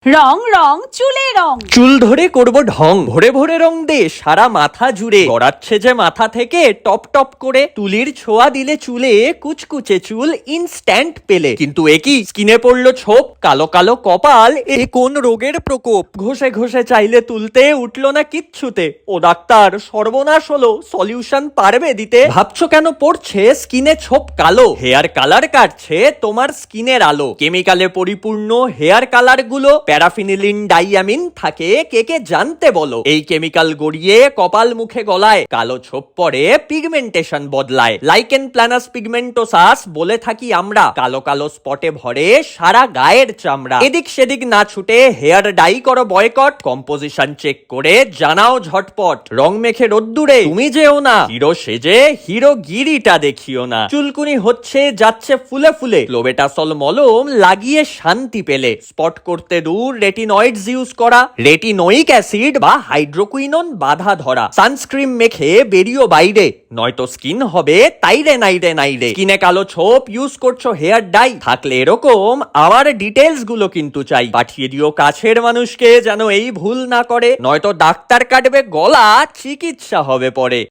রং রং চুলে রং। চুল ধরে করব ঢং, ভরে ভরে রং দে সারা মাথা জুড়ে, গড়াচ্ছে যে মাথা থেকে টপ টপ করে, তুলির ছোঁয়া দিলে চুলে কুচকুচে চুল ইনস্ট্যান্ট পেলে। কিন্তু একই স্কিনে পড়লো ছোপ, কালো কালো কপাল, এ কোন রোগের প্রকোপ? ঘষে ঘষে চাইলে তুলতে উঠলো না কিচ্ছুতে। ও ডাক্তার সর্বনাশ হলো, সলিউশন পারবে দিতে? ভাবছো কেন পড়ছে স্কিনে ছোপ কালো? হেয়ার কালার কাটছে তোমার স্কিনের আলো। কেমিক্যালে পরিপূর্ণ হেয়ার কালার গুলো, প্যারাফিনিলিন ডাইয়ামিন থাকে, কে কে জানতে বলো? এই কেমিক্যাল গড়িয়ে কপাল মুখে গলায়, কালো ছোপ পড়ে, পিগমেন্টেশন বদলায়। লাইকেন প্ল্যানাস পিগমেন্টোসাস বলে থাকি আমরা, কালো কালো স্পটে ভরে সারা গায়ের চামড়া। এদিক সেদিক না ছুটে হেয়ার ডাই করো বয়কট, কম্পোজিশন চেক করে জানাও ঝটপট। রং মেখে রোদ্দুরে তুমি যেও না, হিরো সেজে হিরো গিরিটা দেখিও না। চুলকুনি হচ্ছে যাচ্ছে ফুলে ফুলে, ক্লোবেটাসল মলম লাগিয়ে শান্তি পেলে। স্পট করতে দূর রেটিনয়েডস ইউজ করা, রেটিনোইক অ্যাসিড বা হাইড্রোকুইনন বাধা ধরা। সানস্ক্রিন মেখে বেরিও বাইরে, নয়তো স্কিন হবে তাইরে নাইরে নাইরে। স্কিনে কালো ছোপ, ইউজ করছো হেয়ার ডাই, থাকলে এরকম আমার ডিটেলস গুলো কিন্তু চাই। পাঠিয়ে দিও কাছের মানুষকে যেন এই ভুল না করে, নয়তো ডাক্তার কাটবে গলা, চিকিৎসা হবে পরে।